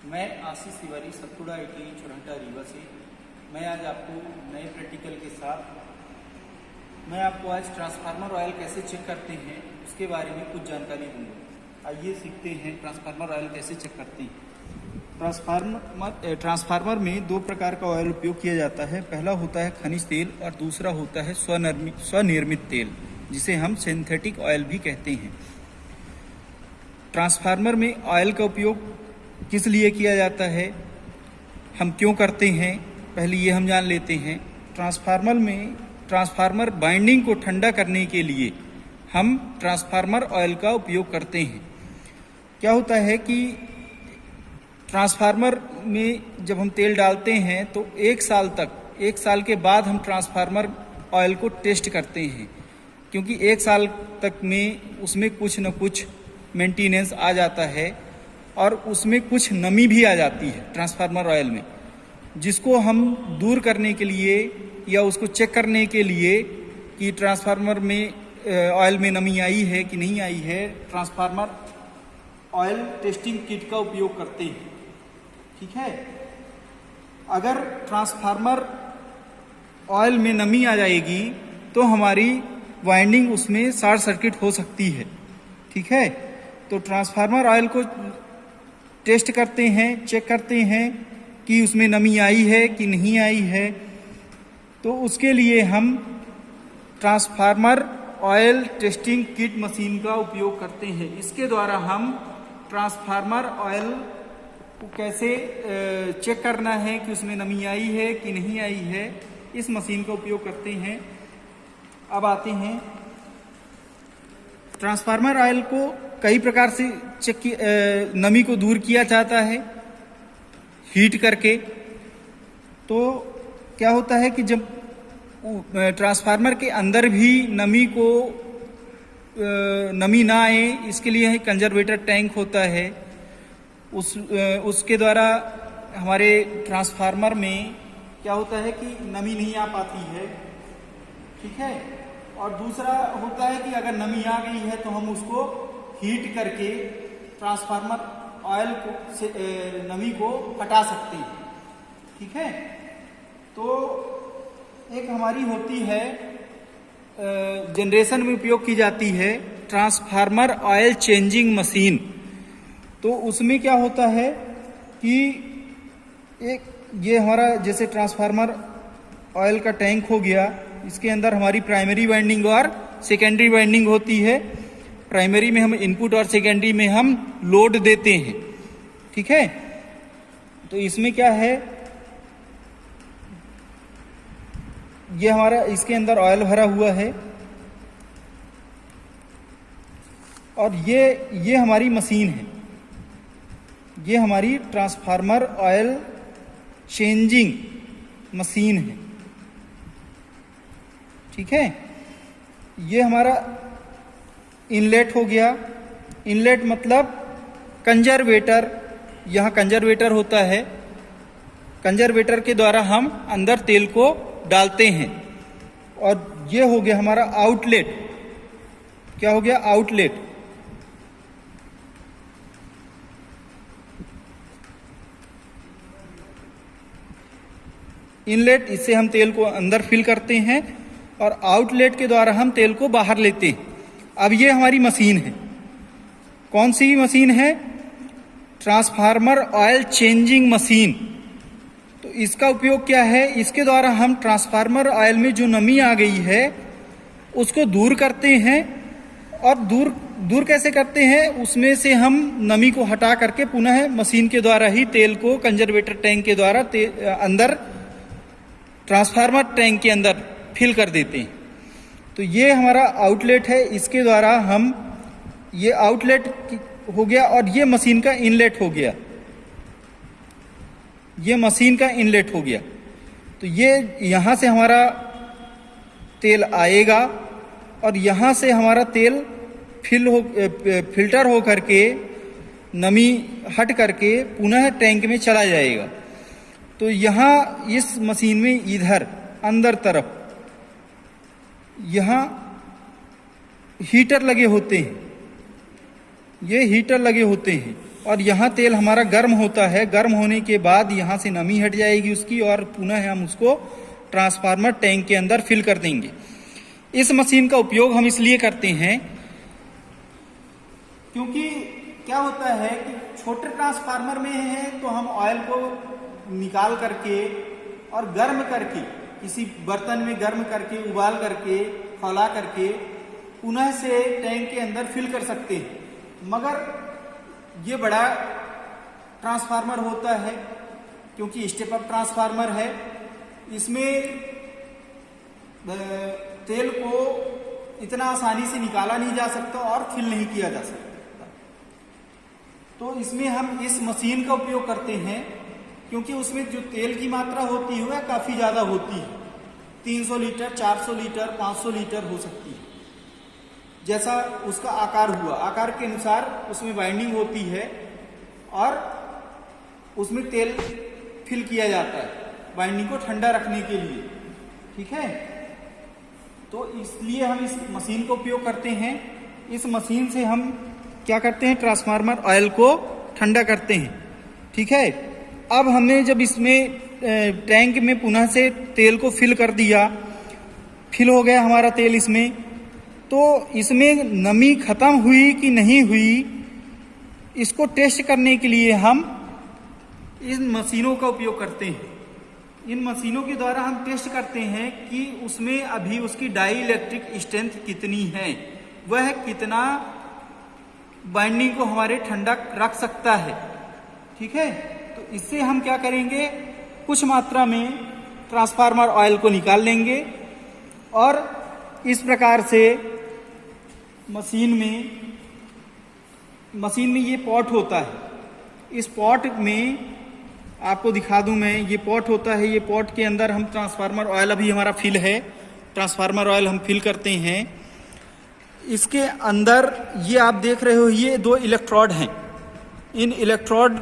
मैं आशीष तिवारी सतपुड़ा ITI चुरहटा रीवा से। मैं आज आपको नए प्रैक्टिकल के साथ मैं आपको आज ट्रांसफार्मर ऑयल कैसे चेक करते हैं उसके बारे में कुछ जानकारी दूंगा। आइए सीखते हैं ट्रांसफार्मर ऑयल कैसे चेक करते हैं। ट्रांसफार्मर में दो प्रकार का ऑयल उपयोग किया जाता है। पहला होता है खनिज तेल और दूसरा होता है स्वनिर्मित तेल, जिसे हम सिंथेटिक ऑयल भी कहते हैं। ट्रांसफार्मर में ऑयल का उपयोग किस लिए किया जाता है, हम क्यों करते हैं, पहले ये हम जान लेते हैं। ट्रांसफार्मर बाइंडिंग को ठंडा करने के लिए हम ट्रांसफार्मर ऑयल का उपयोग करते हैं। क्या होता है कि ट्रांसफार्मर में जब हम तेल डालते हैं तो एक साल के बाद हम ट्रांसफार्मर ऑयल को टेस्ट करते हैं, क्योंकि एक साल तक में उसमें कुछ न कुछ मेंटेनेंस आ जाता है और उसमें कुछ नमी भी आ जाती है ट्रांसफार्मर ऑयल में, जिसको हम दूर करने के लिए या उसको चेक करने के लिए कि ट्रांसफार्मर में ऑयल में नमी आई है कि नहीं आई है, ट्रांसफार्मर ऑयल टेस्टिंग किट का उपयोग करते हैं। ठीक है, अगर ट्रांसफार्मर ऑयल में नमी आ जाएगी तो हमारी वाइंडिंग उसमें शॉर्ट सर्किट हो सकती है। ठीक है, तो ट्रांसफार्मर ऑयल को टेस्ट करते हैं, चेक करते हैं कि उसमें नमी आई है कि नहीं आई है। तो उसके लिए हम transformer oil testing kit machine का उपयोग करते हैं। इसके द्वारा हम ट्रांसफार्मर ऑयल को कैसे चेक करना है कि उसमें नमी आई है कि नहीं आई है, इस मशीन का उपयोग करते हैं। अब आते हैं, ट्रांसफार्मर ऑयल को कई प्रकार से नमी को दूर किया जाता है हीट करके। तो क्या होता है कि जब ट्रांसफार्मर के अंदर भी नमी ना आए, इसके लिए कंजर्वेटर टैंक होता है। उसके द्वारा हमारे ट्रांसफार्मर में क्या होता है कि नमी नहीं आ पाती है। ठीक है, और दूसरा होता है कि अगर नमी आ गई है तो हम उसको हीट करके ट्रांसफार्मर ऑयल से नमी को हटा सकते हैं। ठीक है, तो एक हमारी होती है जनरेशन में उपयोग की जाती है ट्रांसफार्मर ऑयल चेंजिंग मशीन। तो उसमें क्या होता है कि ये हमारा जैसे ट्रांसफार्मर ऑयल का टैंक हो गया, इसके अंदर हमारी प्राइमरी वाइंडिंग और सेकेंडरी वाइंडिंग होती है। प्राइमरी में हम इनपुट और सेकेंडरी में हम लोड देते हैं। ठीक है, तो इसमें क्या है, ये हमारा इसके अंदर ऑयल भरा हुआ है और ये हमारी मशीन है। ये हमारी ट्रांसफार्मर ऑयल चेंजिंग मशीन है। ठीक है, ये हमारा इनलेट हो गया। इनलेट मतलब कंजर्वेटर, यहाँ कंजर्वेटर होता है। कंजर्वेटर के द्वारा हम अंदर तेल को डालते हैं। और ये हो गया हमारा आउटलेट। क्या हो गया, आउटलेट। इनलेट, इससे हम तेल को अंदर फिल करते हैं और आउटलेट के द्वारा हम तेल को बाहर लेते हैं। अब ये हमारी मशीन है। कौन सी मशीन है, ट्रांसफार्मर ऑयल चेंजिंग मशीन। तो इसका उपयोग क्या है, इसके द्वारा हम ट्रांसफार्मर ऑयल में जो नमी आ गई है उसको दूर करते हैं। और दूर कैसे करते हैं, उसमें से हम नमी को हटा करके पुनः मशीन के द्वारा ही तेल को कंजर्वेटर टैंक के द्वारा अंदर ट्रांसफार्मर टैंक के अंदर फिल कर देते हैं। तो ये हमारा आउटलेट है। इसके द्वारा हम, ये आउटलेट हो गया और ये मशीन का इनलेट हो गया। ये मशीन का इनलेट हो गया। तो ये यहाँ से हमारा तेल आएगा और यहाँ से हमारा तेल फिल्टर हो करके नमी हट करके पुनः टैंक में चला जाएगा। तो यहाँ इस मशीन में इधर अंदर तरफ यहाँ हीटर लगे होते हैं। ये हीटर लगे होते हैं। और यहाँ तेल हमारा गर्म होता है। गर्म होने के बाद यहाँ से नमी हट जाएगी उसकी, और पुनः हम उसको ट्रांसफार्मर टैंक के अंदर फिल कर देंगे। इस मशीन का उपयोग हम इसलिए करते हैं क्योंकि क्या होता है कि छोटे ट्रांसफार्मर में है तो हम ऑयल को निकाल करके और गर्म करके किसी बर्तन में गर्म करके, उबाल करके, खौला करके पुनः से टैंक के अंदर फिल कर सकते हैं। मगर ये बड़ा ट्रांसफार्मर होता है क्योंकि स्टेप अप ट्रांसफार्मर है, इसमें तेल को इतना आसानी से निकाला नहीं जा सकता और फिल नहीं किया जा सकता। तो इसमें हम इस मशीन का उपयोग करते हैं क्योंकि उसमें जो तेल की मात्रा होती है वह काफी ज्यादा होती है। 300 लीटर, 400 लीटर, 500 लीटर हो सकती है, जैसा उसका आकार हुआ। आकार के अनुसार उसमें बाइंडिंग होती है और उसमें तेल फिल किया जाता है बाइंडिंग को ठंडा रखने के लिए। ठीक है, तो इसलिए हम इस मशीन का उपयोग करते हैं। इस मशीन से हम क्या करते हैं, ट्रांसफार्मर ऑयल को ठंडा करते हैं। ठीक है, अब हमने जब इसमें टैंक में पुनः से तेल को फिल कर दिया, फिल हो गया हमारा तेल इसमें, तो इसमें नमी खत्म हुई कि नहीं हुई इसको टेस्ट करने के लिए हम इन मशीनों का उपयोग करते हैं। इन मशीनों के द्वारा हम टेस्ट करते हैं कि उसमें अभी उसकी डाई इलेक्ट्रिक स्ट्रेंथ कितनी है, वह कितना बाइंडिंग को हमारे ठंडा रख सकता है। ठीक है, तो इससे हम क्या करेंगे, कुछ मात्रा में ट्रांसफार्मर ऑयल को निकाल लेंगे और इस प्रकार से मशीन में ये पॉट होता है। इस पॉट में आपको दिखा दूं मैं, ये पॉट होता है। ये पॉट के अंदर हम ट्रांसफार्मर ऑयल, अभी हमारा फिल है, ट्रांसफार्मर ऑयल हम फिल करते हैं। इसके अंदर ये आप देख रहे हो, ये 2 इलेक्ट्रोड हैं। इन इलेक्ट्रोड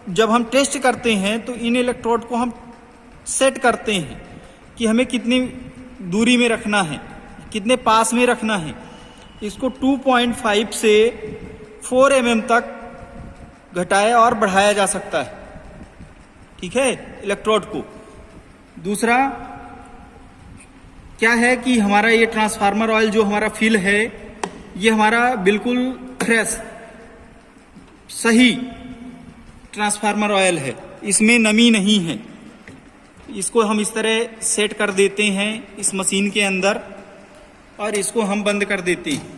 जब हम टेस्ट करते हैं तो इन इलेक्ट्रोड को हम सेट करते हैं कि हमें कितनी दूरी में रखना है, कितने पास में रखना है। इसको 2.5 से 4 mm तक घटाया और बढ़ाया जा सकता है। ठीक है, इलेक्ट्रोड को। दूसरा क्या है कि हमारा ये ट्रांसफार्मर ऑयल जो हमारा फिल है, ये हमारा बिल्कुल फ्रेश सही ट्रांसफार्मर ऑयल है, इसमें नमी नहीं है। इसको हम इस तरह सेट कर देते हैं इस मशीन के अंदर और इसको हम बंद कर देते हैं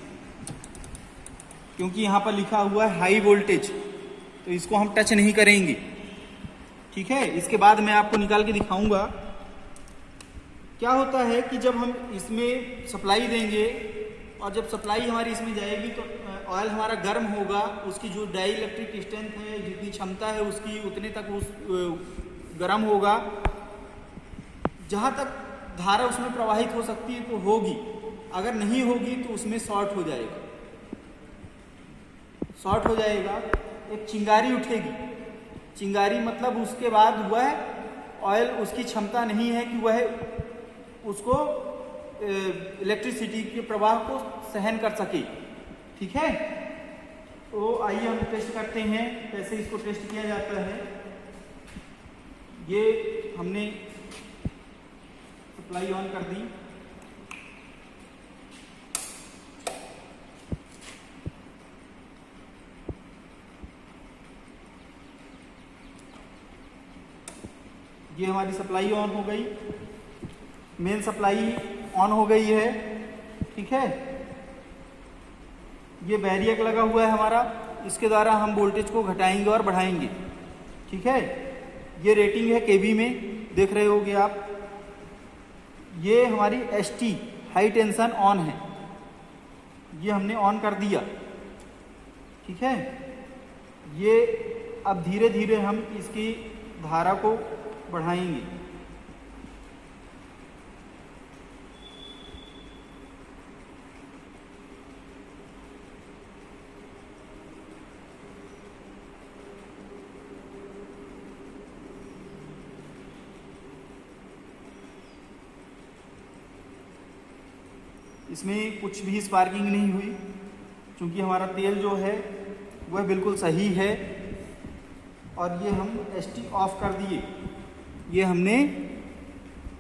क्योंकि यहाँ पर लिखा हुआ है हाई वोल्टेज, तो इसको हम टच नहीं करेंगे। ठीक है, इसके बाद मैं आपको निकाल के दिखाऊंगा। क्या होता है कि जब हम इसमें सप्लाई देंगे और जब सप्लाई हमारी इसमें जाएगी तो ऑयल हमारा गर्म होगा, उसकी जो डाई इलेक्ट्रिक स्ट्रेंथ है, जितनी क्षमता है उसकी, उतने तक उस गर्म होगा। जहाँ तक धारा उसमें प्रवाहित हो सकती है तो होगी, अगर नहीं होगी तो उसमें शॉर्ट हो जाएगा। शॉर्ट हो जाएगा, एक चिंगारी उठेगी। चिंगारी मतलब उसके बाद वह ऑयल, उसकी क्षमता नहीं है कि वह उसको इलेक्ट्रिसिटी के प्रवाह को सहन कर सके। ठीक है, तो आइए हम टेस्ट करते हैं कैसे इसको टेस्ट किया जाता है। ये हमने सप्लाई ऑन कर दी। ये हमारी सप्लाई ऑन हो गई, मेन सप्लाई ऑन हो गई है। ठीक है, ये बैरियर लगा हुआ है हमारा, इसके द्वारा हम वोल्टेज को घटाएंगे और बढ़ाएंगे। ठीक है, ये रेटिंग है केवी में, देख रहे होगे आप। ये हमारी ST हाई टेंशन ऑन है, ये हमने ऑन कर दिया। ठीक है, ये अब धीरे धीरे हम इसकी धारा को बढ़ाएंगे। इसमें कुछ भी स्पार्किंग नहीं हुई क्योंकि हमारा तेल जो है वह बिल्कुल सही है। और ये हम ST ऑफ कर दिए, ये हमने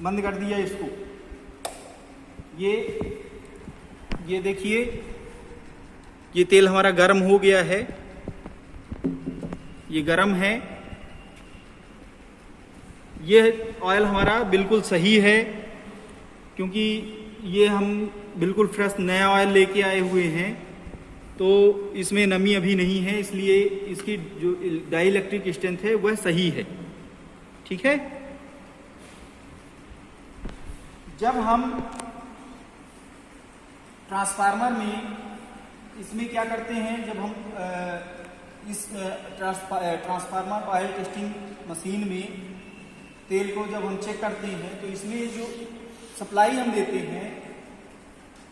बंद कर दिया इसको। ये देखिए, ये तेल हमारा गर्म हो गया है, ये गर्म है। ये ऑयल हमारा बिल्कुल सही है, क्योंकि ये हम बिल्कुल फ्रेश नया ऑयल लेके आए हुए हैं, तो इसमें नमी अभी नहीं है, इसलिए इसकी जो डाई इलेक्ट्रिक स्ट्रेंथ है वह सही है। ठीक है। जब हम ट्रांसफार्मर में इसमें क्या करते हैं, जब हम इस ट्रांसफार्मर ऑयल टेस्टिंग मशीन में तेल को जब हम चेक करते हैं, तो इसमें जो सप्लाई हम देते हैं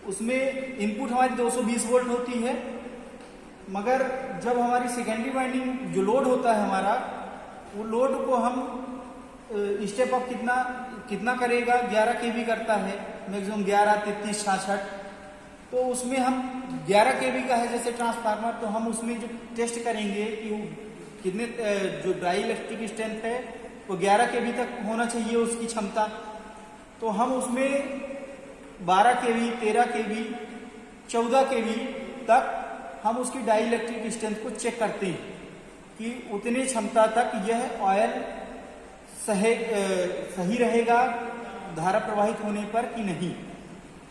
उसमें इनपुट हमारी 220 वोल्ट होती है, मगर जब हमारी सेकेंडरी वाइंडिंग जो लोड होता है हमारा, वो लोड को हम स्टेप अप कितना करेगा, 11 kV करता है मैक्सिमम, 11, 33, 66। तो उसमें हम 11 kV का है जैसे ट्रांसफार्मर, तो हम उसमें जो टेस्ट करेंगे कि वो कितने जो डाई इलेक्ट्रिक स्ट्रेंथ है वो 11 kV तक होना चाहिए उसकी क्षमता। तो हम उसमें 12 kV, 13 kV, 14 kV तक हम उसकी डाई इलेक्ट्रिक स्ट्रेंथ को चेक करते हैं कि उतनी क्षमता तक यह ऑयल सही रहेगा धारा प्रवाहित होने पर कि नहीं।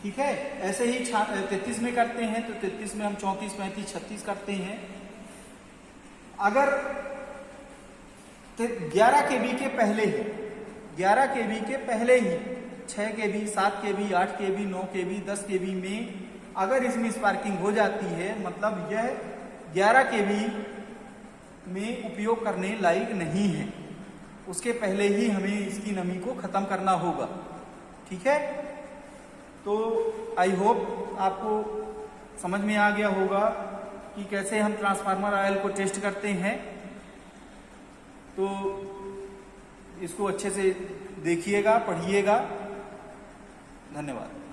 ठीक है। ऐसे ही 33 में करते हैं, तो 33 में हम 34, 35, 36 करते हैं। अगर 11 kV के पहले ही 11 kV के पहले ही 6 kV, 7 kV, 8 kV, 9 kV, 10 kV में अगर इसमें स्पार्किंग हो जाती है, मतलब यह 11 kV में उपयोग करने लायक नहीं है, उसके पहले ही हमें इसकी नमी को खत्म करना होगा। ठीक है। तो आई होप आपको समझ में आ गया होगा कि कैसे हम ट्रांसफार्मर ऑयल को टेस्ट करते हैं। तो इसको अच्छे से देखिएगा, पढ़िएगा। धन्यवाद।